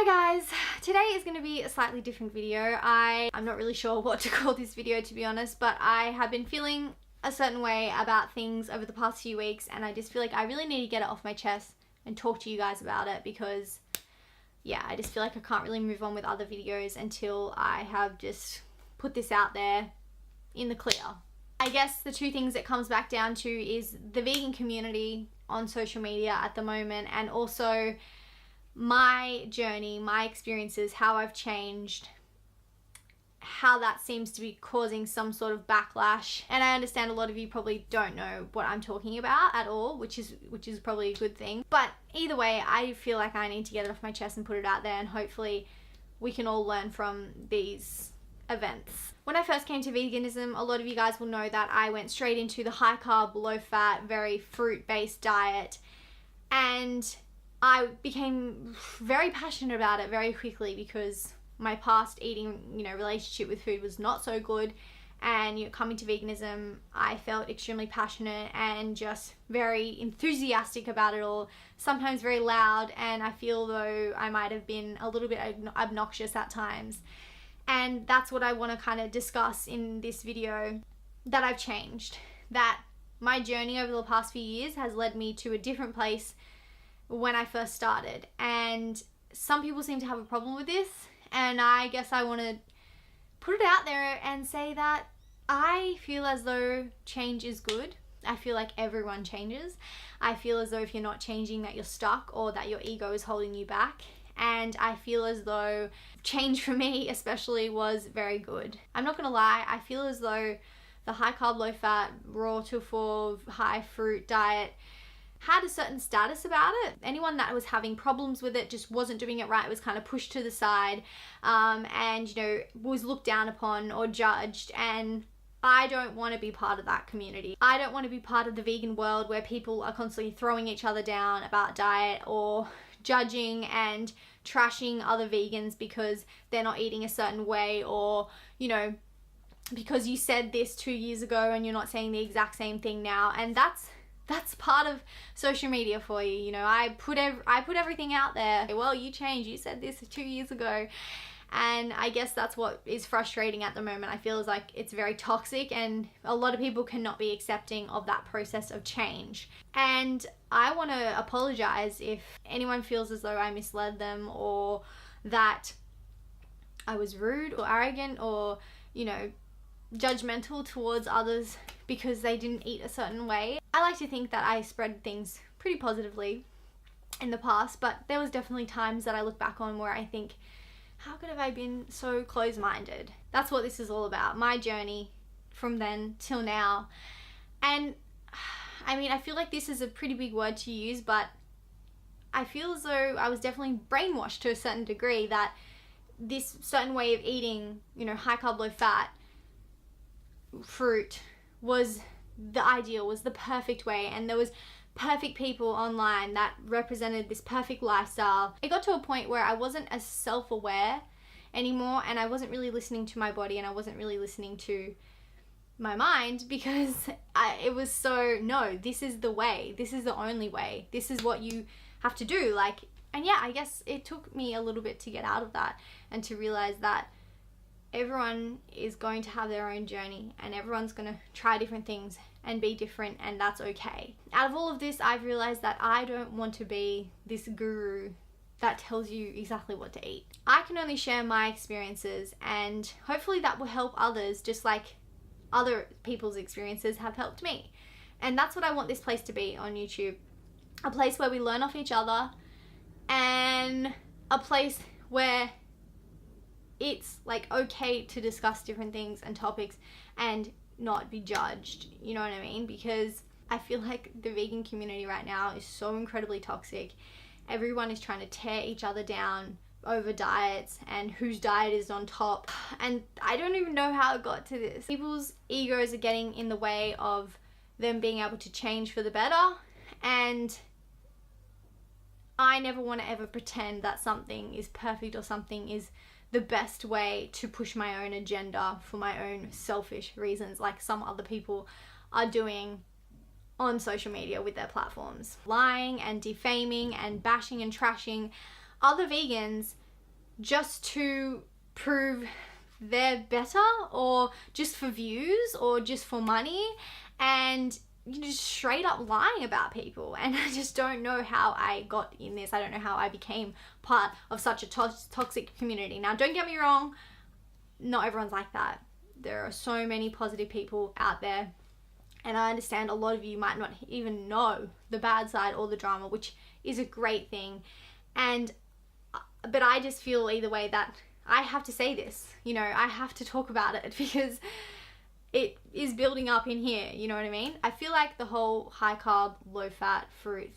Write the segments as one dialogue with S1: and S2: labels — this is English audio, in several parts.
S1: Hi guys, today is going to be a slightly different video. I'm not really sure what to call this video, to be honest, but I have been feeling a certain way about things over the past few weeks, and I just feel like I really need to get it off my chest and talk to you guys about it because yeah, I just feel like I can't really move on with other videos until I have just put this out there in the clear. I guess the two things it comes back down to is the vegan community on social media at the moment, and also my journey, my experiences, how I've changed, how that seems to be causing some sort of backlash. And I understand a lot of you probably don't know what I'm talking about at all, which is probably a good thing. But either way, I feel like I need to get it off my chest and put it out there, and hopefully we can all learn from these events. When I first came to veganism, a lot of you guys will know that I went straight into the high carb, low fat, very fruit based diet, and I became very passionate about it very quickly because my past eating, relationship with food was not so good. And coming to veganism, I felt extremely passionate and just very enthusiastic about it all, sometimes very loud, and I feel though I might have been a little bit obnoxious at times. And that's what I want to kind of discuss in this video, that I've changed, that my journey over the past few years has led me to a different place when I first started. And some people seem to have a problem with this, and I guess I want to put it out there and say that I feel as though change is good. I feel like everyone changes. I feel as though if you're not changing, that you're stuck or that your ego is holding you back. And I feel as though change for me especially was very good. I'm not gonna lie, I feel as though the high carb, low fat, raw to full, high fruit diet had a certain status about it. Anyone that was having problems with it just wasn't doing it right. It was kind of pushed to the side, and was looked down upon or judged. And I don't want to be part of that community. I don't want to be part of the vegan world where people are constantly throwing each other down about diet or judging and trashing other vegans because they're not eating a certain way, or because you said this 2 years ago and you're not saying the exact same thing now. And that's part of social media for you. I put everything out there. Well, you changed. You said this 2 years ago. And I guess that's what is frustrating at the moment. I feel like it's very toxic, and a lot of people cannot be accepting of that process of change. And I want to apologize if anyone feels as though I misled them, or that I was rude or arrogant or, judgmental towards others because they didn't eat a certain way. I like to think that I spread things pretty positively in the past, but there was definitely times that I look back on where I think, how could have I been so close-minded? That's what this is all about, my journey from then till now. And I feel like this is a pretty big word to use, but I feel as though I was definitely brainwashed to a certain degree that this certain way of eating, high carb, low fat, fruit was the ideal, was the perfect way, and there was perfect people online that represented this perfect lifestyle. It got to a point where I wasn't as self-aware anymore, and I wasn't really listening to my body, and I wasn't really listening to my mind, because it was so, no, this is the way, this is the only way, this is what you have to do. And yeah, I guess it took me a little bit to get out of that and to realize that everyone is going to have their own journey, and everyone's going to try different things and be different, and that's okay. Out of all of this, I've realized that I don't want to be this guru that tells you exactly what to eat. I can only share my experiences, and hopefully that will help others, just like other people's experiences have helped me. And that's what I want this place to be on YouTube. A place where we learn off each other, and a place where it's okay to discuss different things and topics and not be judged, you know what I mean? Because I feel like the vegan community right now is so incredibly toxic. Everyone is trying to tear each other down over diets and whose diet is on top. And I don't even know how it got to this. People's egos are getting in the way of them being able to change for the better. And I never want to ever pretend that something is perfect or something is the best way to push my own agenda for my own selfish reasons, like some other people are doing on social media with their platforms. Lying and defaming and bashing and trashing other vegans just to prove they're better, or just for views, or just for money, and you're just straight up lying about people. And I just don't know how I got in this. I don't know how I became part of such a toxic community. Now, don't get me wrong, not everyone's like that. There are so many positive people out there, and I understand a lot of you might not even know the bad side or the drama, which is a great thing. But I just feel either way that I have to say this, you know, I have to talk about it because it is building up in here, you know what I mean? I feel like the whole high carb, low fat fruit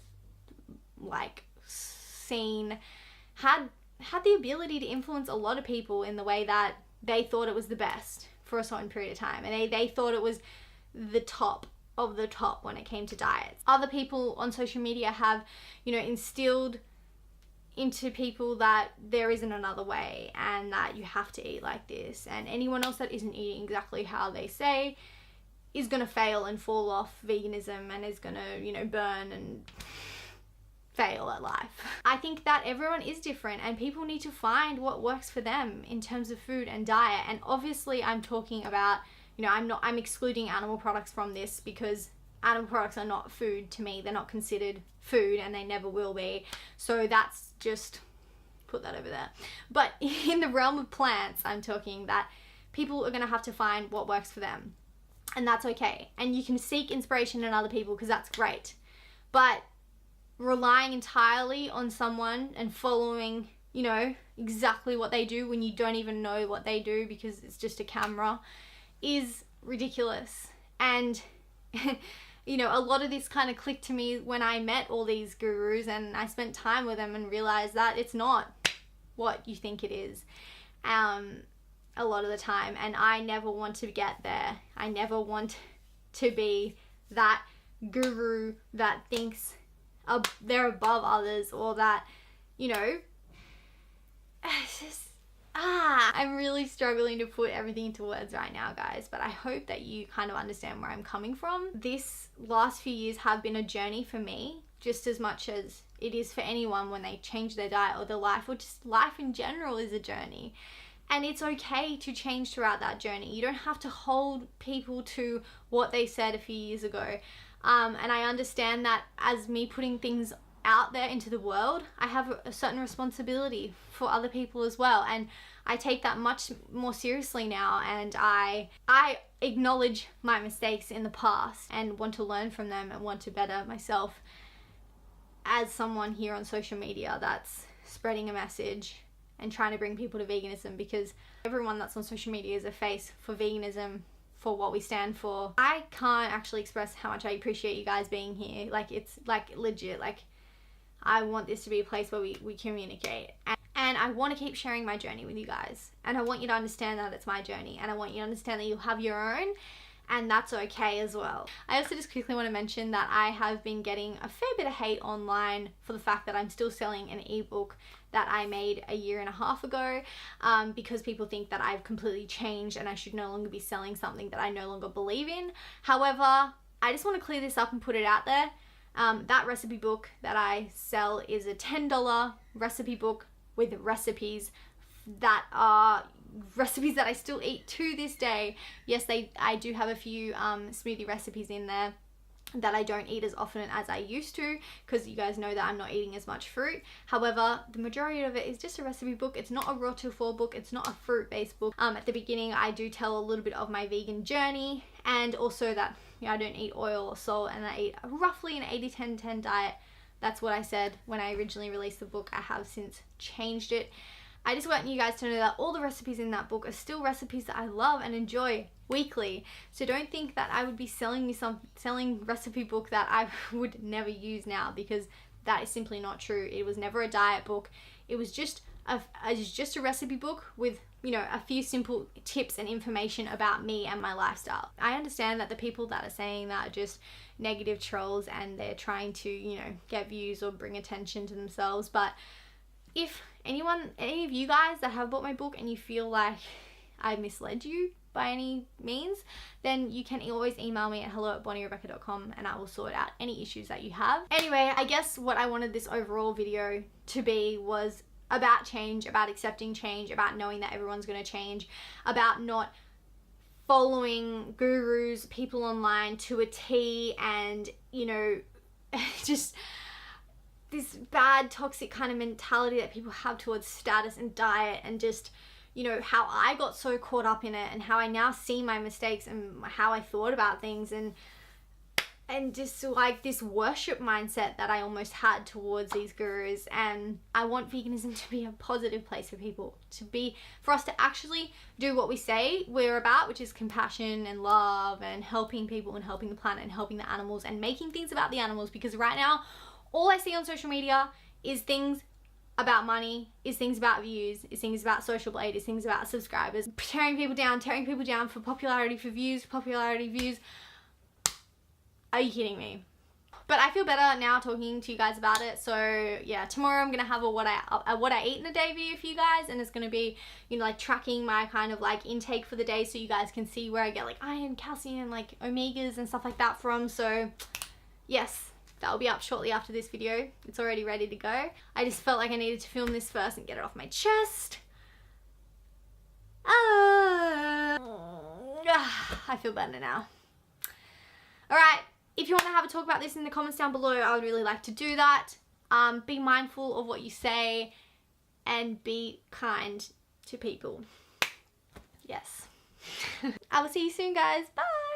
S1: like scene had the ability to influence a lot of people in the way that they thought it was the best for a certain period of time, and they thought it was the top of the top when it came to diets. Other people on social media have, you know, instilled into people that there isn't another way, and that you have to eat like this, and anyone else that isn't eating exactly how they say is gonna fail and fall off veganism, and is gonna, you know, burn and fail at life. I think that everyone is different, and people need to find what works for them in terms of food and diet. And obviously I'm talking about, you know, I'm excluding animal products from this, because animal products are not food to me. They're not considered food, and they never will be. So that's just, put that over there. But in the realm of plants, I'm talking that people are going to have to find what works for them, and that's okay. And you can seek inspiration in other people, because that's great. But relying entirely on someone and following, you know, exactly what they do when you don't even know what they do because it's just a camera, is ridiculous. And you know, a lot of this kind of clicked to me when I met all these gurus and I spent time with them and realized that it's not what you think it is a lot of the time. And I never want to get there. I never want to be that guru that thinks they're above others, or that, you know, it's just, I'm really struggling to put everything into words right now, guys, but I hope that you kind of understand where I'm coming from. This last few years have been a journey for me, just as much as it is for anyone when they change their diet or their life, or just life in general is a journey. And it's okay to change throughout that journey. You don't have to hold people to what they said a few years ago. And I understand that as me putting things out there into the world, I have a certain responsibility for other people as well, and I take that much more seriously now, and I acknowledge my mistakes in the past and want to learn from them and want to better myself as someone here on social media that's spreading a message and trying to bring people to veganism, because everyone that's on social media is a face for veganism, for what we stand for. I can't actually express how much I appreciate you guys being here. Like, it's like legit, like I want this to be a place where we communicate, and I want to keep sharing my journey with you guys, and I want you to understand that it's my journey, and I want you to understand that you'll have your own, and that's okay as well. I also just quickly want to mention that I have been getting a fair bit of hate online for the fact that I'm still selling an ebook that I made a year and a half ago, because people think that I've completely changed and I should no longer be selling something that I no longer believe in. However, I just want to clear this up and put it out there. That recipe book that I sell is a $10 recipe book with recipes that are recipes that I still eat to this day. Yes, I do have a few smoothie recipes in there that I don't eat as often as I used to, because you guys know that I'm not eating as much fruit. However, the majority of it is just a recipe book. It's not a raw to full book. It's not a fruit-based book. At the beginning, I do tell a little bit of my vegan journey, and also that, you know, I don't eat oil or salt, and I eat roughly an 80-10-10 diet. That's what I said when I originally released the book. I have since changed it. I just want you guys to know that all the recipes in that book are still recipes that I love and enjoy weekly. So don't think that I would be selling recipe book that I would never use now, because that is simply not true. It was never a diet book. It was just a recipe book with, you know, a few simple tips and information about me and my lifestyle. I understand that the people that are saying that are just negative trolls, and they're trying to, you know, get views or bring attention to themselves. But if any of you guys that have bought my book and you feel like I misled you by any means, then you can always email me at hello@bonnierebecca.com and I will sort out any issues that you have. Anyway, I guess what I wanted this overall video to be was about change, about accepting change, about knowing that everyone's going to change, about not following gurus, people online to a T, and, you know, just this bad toxic kind of mentality that people have towards status and diet, and just, you know, how I got so caught up in it, and how I now see my mistakes and how I thought about things, and just like this worship mindset that I almost had towards these gurus. And I want veganism to be a positive place for people, for us to actually do what we say we're about, which is compassion and love and helping people and helping the planet and helping the animals and making things about the animals. Because right now, all I see on social media is things about money, is things about views, is things about social blade, is things about subscribers, tearing people down for popularity, for views, views. Are you kidding me? But I feel better now talking to you guys about it. So yeah, tomorrow I'm gonna have a what I eat in a day video for you guys, and it's gonna be, you know, like tracking my kind of like intake for the day, so you guys can see where I get like iron, calcium, like omegas and stuff like that from. So yes, that will be up shortly after this video. It's already ready to go. I just felt like I needed to film this first and get it off my chest. I feel better now. All right. If you want to have a talk about this in the comments down below, I would really like to do that. Be mindful of what you say and be kind to people. Yes. I will see you soon, guys. Bye.